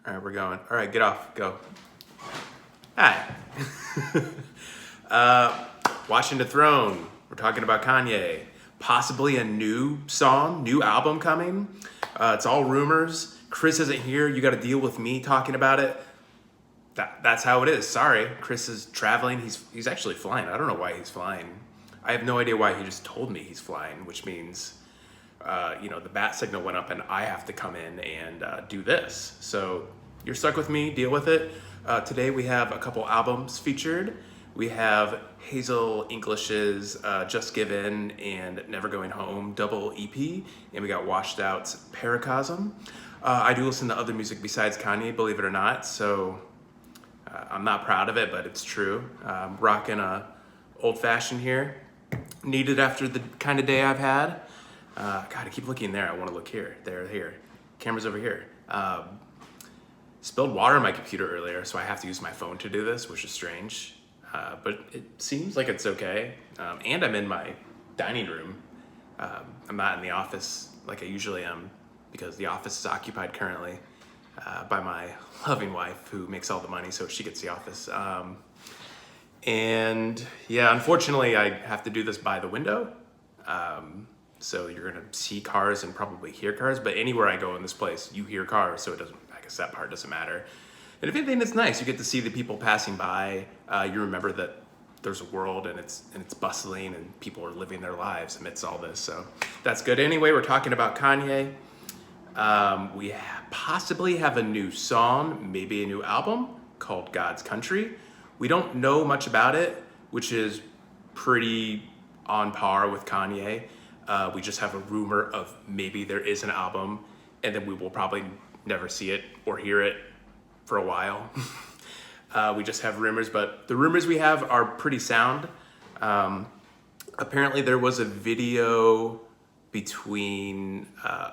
All right, we're going. All right, get off. Go. Hi. Watching the Throne. We're talking about Kanye. Possibly a new song, new album coming. It's all rumors. Chris isn't here. You got to deal with me talking about it. That's how it is. Sorry. Chris is traveling. He's actually flying. I don't know why he's flying. I have no idea why he just told me he's flying, which means the bat signal went up and I have to come in and do this. So you're stuck with me, deal with it. Today we have a couple albums featured. We have Hazel English's Just Give In and Never Going Home double EP, and we got Washed Out's Paracosm. I do listen to other music besides Kanye, believe it or not, so I'm not proud of it, but it's true. I'm rocking a old fashioned here. Needed after the kind of day I've had. God, I keep looking there. I want to look here. There, here. Camera's over here. Spilled water on my computer earlier, so I have to use my phone to do this, which is strange. But it seems like it's okay. And I'm in my dining room. I'm not in the office like I usually am because the office is occupied currently by my loving wife who makes all the money, so she gets the office. And yeah, unfortunately, I have to do this by the window. So you're gonna see cars and probably hear cars, but anywhere I go in this place, you hear cars, so it doesn't, I guess that part doesn't matter. And if anything, it's nice. You get to see the people passing by. You remember that there's a world and it's bustling and people are living their lives amidst all this. So that's good. Anyway, we're talking about Kanye. We possibly have a new song, maybe a new album called God's Country. We don't know much about it, which is pretty on par with Kanye. We just have a rumor of maybe there is an album, and then we will probably never see it or hear it for a while. We just have rumors, but the rumors we have are pretty sound. Apparently there was a video between,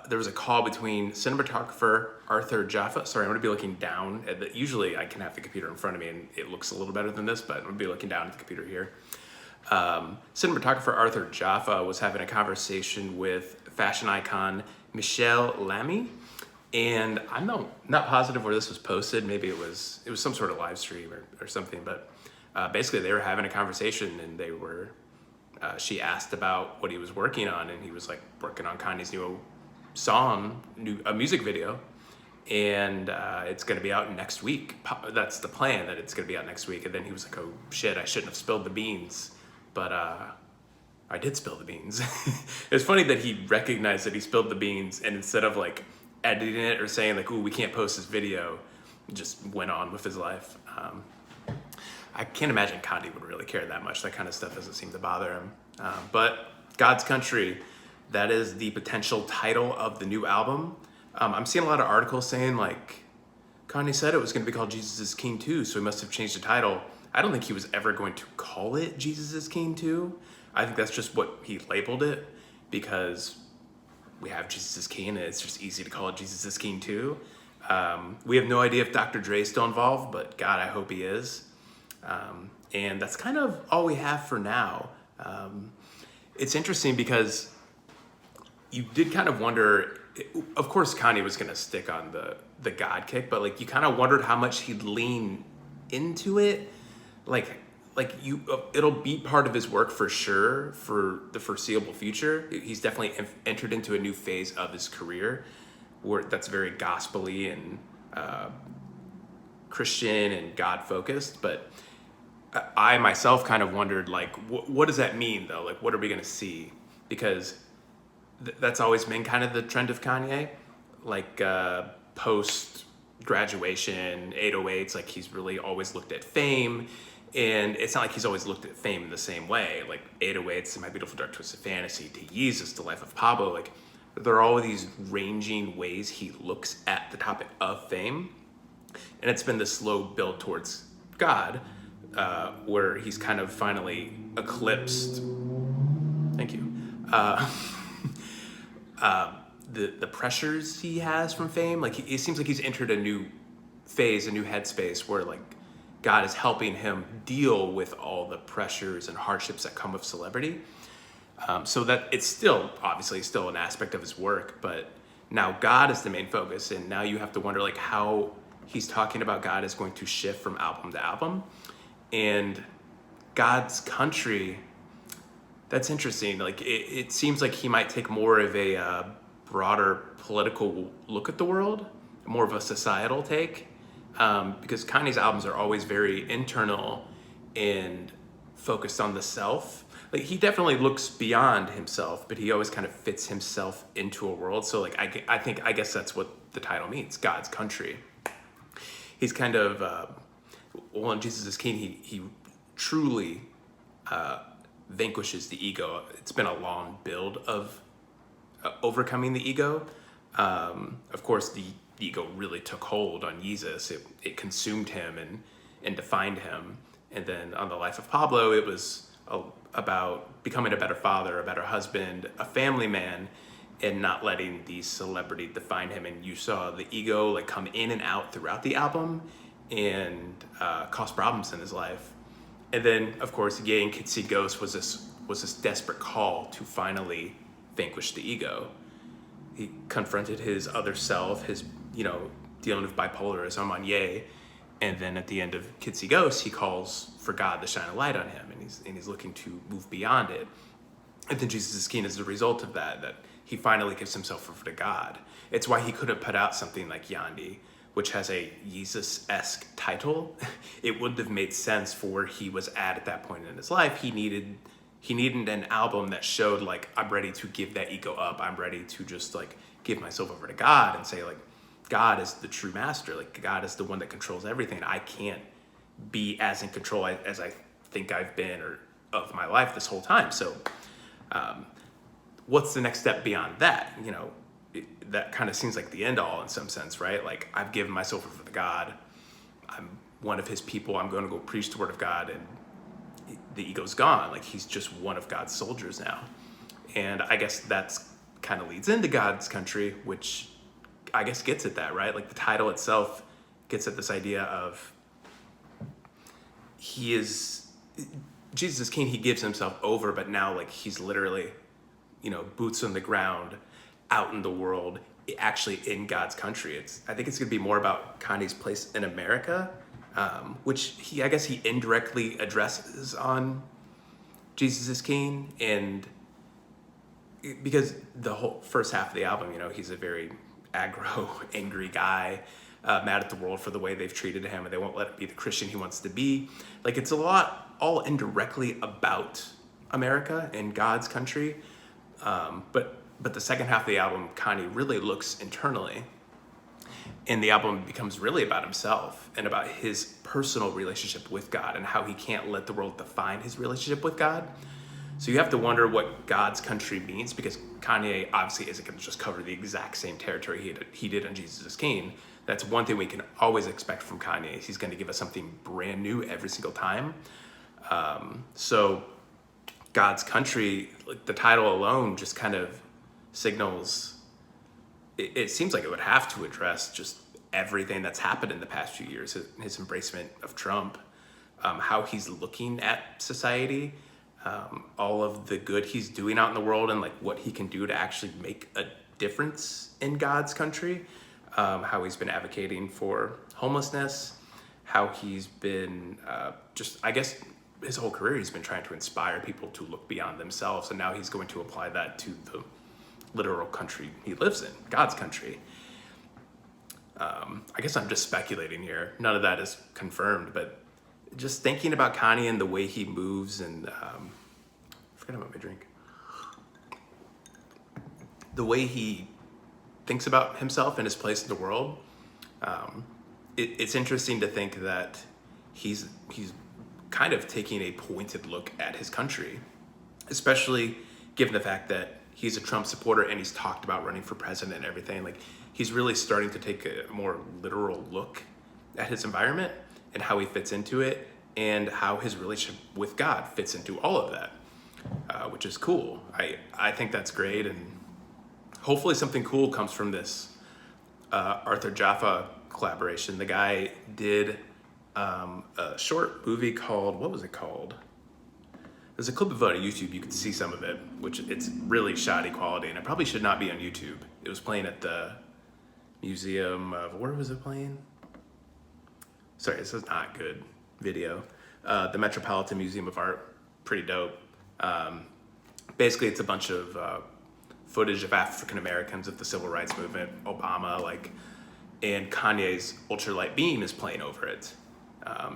there was a call between cinematographer Arthur Jafa. Sorry, I'm gonna be looking down at the, usually I can have the computer in front of me and it looks a little better than this, but I'm gonna be looking down at the computer here. Cinematographer Arthur Jafa was having a conversation with fashion icon Michelle Lamy, and I'm not positive where this was posted. Maybe it was some sort of live stream or something, but basically they were having a conversation and they were, she asked about what he was working on, and he was like working on Kanye's new song, a music video, and it's gonna be out next week. That's the plan, that it's gonna be out next week. And then he was like, oh shit, I shouldn't have spilled the beans. But I did spill the beans. It's funny that he recognized that he spilled the beans, and instead of like editing it or saying like, ooh, we can't post this video, just went on with his life. I can't imagine Kanye would really care that much. That kind of stuff doesn't seem to bother him. But God's Country, that is the potential title of the new album. I'm seeing a lot of articles saying like, Kanye said it was gonna be called Jesus is King 2, so he must have changed the title. I don't think he was ever going to call it Jesus is King 2. I think that's just what he labeled it because we have Jesus is King and it's just easy to call it Jesus is King 2. We have no idea if Dr. Dre's still involved, but God, I hope he is. And that's kind of all we have for now. It's interesting because you did kind of wonder, of course Kanye was gonna stick on the God kick, but like you kind of wondered how much he'd lean into it. It'll be part of his work for sure for the foreseeable future. He's definitely entered into a new phase of his career where that's very gospel-y and Christian and God focused. But I myself kind of wondered, like, what does that mean though? Like, what are we gonna see? Because that's always been kind of the trend of Kanye, like post graduation, 808s, like he's really always looked at fame. And it's not like he's always looked at fame in the same way. Like 808s, My Beautiful Dark Twisted Fantasy, to Jesus, The Life of Pablo. Like there are all these ranging ways he looks at the topic of fame. And it's been this slow build towards God, where he's kind of finally eclipsed, thank you, the pressures he has from fame. Like it seems like he's entered a new phase, a new headspace where like God is helping him deal with all the pressures and hardships that come with celebrity. So that it's still, obviously still an aspect of his work, but now God is the main focus. And now you have to wonder like how he's talking about God is going to shift from album to album. And God's Country, that's interesting. Like it seems like he might take more of a broader political look at the world, more of a societal take, because Kanye's albums are always very internal and focused on the self. Like he definitely looks beyond himself, but he always kind of fits himself into a world. So like I guess that's what the title means, God's Country. He's kind of well, in Jesus is King, he truly vanquishes the ego. It's been a long build of overcoming the ego. Of course, the ego really took hold on Jesus. It consumed him and defined him. And then on the life of Pablo, it was about becoming a better father, a better husband, a family man, and not letting the celebrity define him. And you saw the ego like come in and out throughout the album and cause problems in his life. And then, of course, Ye and Kids See Ghosts was this desperate call to finally vanquish the ego. He confronted his other self, his, dealing with bipolarism on Ye. And then at the end of Kids See Ghosts, he calls for God to shine a light on him, and he's looking to move beyond it. And then Jesus is King as a result of that he finally gives himself over to God. It's why he couldn't put out something like Yandi, which has a Jesus-esque title. It wouldn't have made sense for where he was at that point in his life. He needed an album that showed like, I'm ready to give that ego up. I'm ready to just like give myself over to God and say like, God is the true master. Like God is the one that controls everything. I can't be as in control as I think I've been or of my life this whole time. So what's the next step beyond that? That kind of seems like the end all in some sense, right? Like I've given myself over to God. I'm one of his people. I'm going to go preach the word of God, and the ego's gone. Like he's just one of God's soldiers now. And I guess that's kind of leads into God's Country, which I guess gets at that, right? Like the title itself gets at this idea of Jesus is King. He gives himself over, but now like he's literally, boots on the ground, out in the world, actually in God's country. I think it's gonna be more about Kanye's place in America, which I guess he indirectly addresses on Jesus is King, and because the whole first half of the album, he's a very aggro, angry guy, mad at the world for the way they've treated him, and they won't let him be the Christian he wants to be. Like it's a lot, all indirectly about America and God's country, but the second half of the album, Kanye really looks internally, and the album becomes really about himself and about his personal relationship with God and how he can't let the world define his relationship with God. So you have to wonder what God's Country means, because Kanye obviously isn't going to just cover the exact same territory he did on Jesus is King. That's one thing we can always expect from Kanye. He's going to give us something brand new every single time. So God's Country, like the title alone, just kind of signals, it seems like it would have to address just everything that's happened in the past few years, his embracement of Trump, how he's looking at society, all of the good he's doing out in the world, and like what he can do to actually make a difference in God's country, how he's been advocating for homelessness, how he's been I guess his whole career he's been trying to inspire people to look beyond themselves, and now he's going to apply that to the literal country he lives in, God's country. I guess I'm just speculating here. None of that is confirmed, but just thinking about Kanye and the way he moves, and forget about my drink. The way he thinks about himself and his place in the world. It's interesting to think that he's kind of taking a pointed look at his country, especially given the fact that he's a Trump supporter and he's talked about running for president and everything. Like he's really starting to take a more literal look at his environment and how he fits into it, and how his relationship with God fits into all of that, which is cool. I think that's great, and hopefully something cool comes from this Arthur Jafa collaboration. The guy did a short movie called, what was it called? There's a clip of it on YouTube. You can see some of it, which it's really shoddy quality, and it probably should not be on YouTube. It was playing at the museum of, where was it playing? Sorry, this is not good video. The Metropolitan Museum of Art, pretty dope. Basically, it's a bunch of footage of African Americans of the Civil Rights Movement, Obama, and Kanye's Ultralight Beam is playing over it.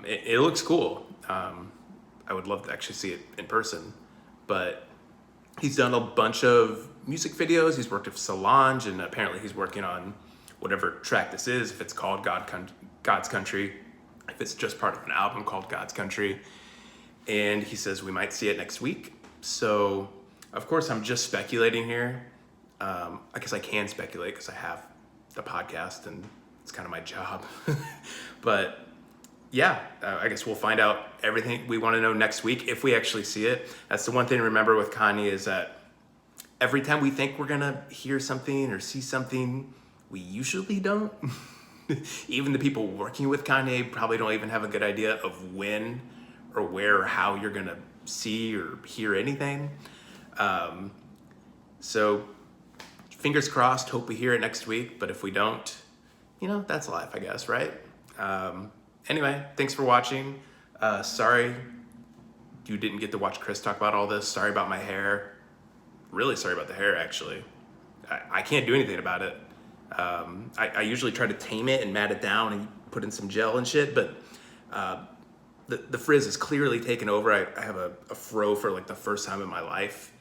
It looks cool. I would love to actually see it in person, but he's done a bunch of music videos. He's worked with Solange, and apparently he's working on whatever track this is, if it's called God's Country, if it's just part of an album called God's Country. And he says we might see it next week. So, of course, I'm just speculating here. I guess I can speculate because I have the podcast and it's kind of my job. But yeah, I guess we'll find out everything we want to know next week if we actually see it. That's the one thing to remember with Kanye, is that every time we think we're gonna hear something or see something, we usually don't. Even the people working with Kanye probably don't even have a good idea of when or where or how you're gonna see or hear anything. So fingers crossed, hope we hear it next week. But if we don't, that's life, I guess, right? Anyway, thanks for watching. Sorry you didn't get to watch Chris talk about all this. Sorry about my hair. Really sorry about the hair, actually. I can't do anything about it. I usually try to tame it and mat it down and put in some gel and shit, but the frizz is clearly taken over. I have a fro for the first time in my life,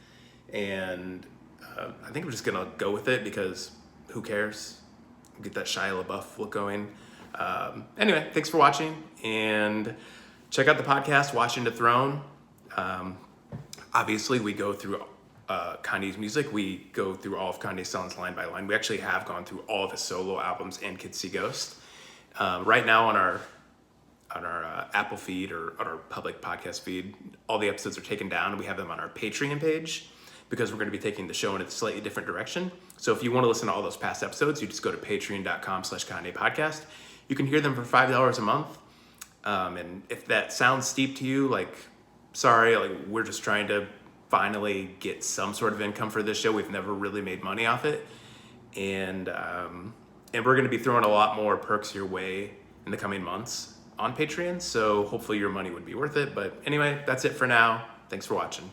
and I think I'm just gonna go with it because who cares? Get that Shia LaBeouf look going. Anyway, thanks for watching, and check out the podcast, Watching the Throne. Obviously, we go through Kanye's music. We go through all of Kanye's songs line by line. We actually have gone through all of his solo albums and Kids See Ghost. Right now on our Apple feed or on our public podcast feed, all the episodes are taken down. We have them on our Patreon page because we're going to be taking the show in a slightly different direction. So if you want to listen to all those past episodes, you just go to patreon.com/Kanye podcast. You can hear them for $5 a month. And if that sounds steep to you, sorry, we're just trying to finally get some sort of income for this show. We've never really made money off it. And we're going to be throwing a lot more perks your way in the coming months on Patreon. So hopefully your money would be worth it. But anyway, that's it for now. Thanks for watching.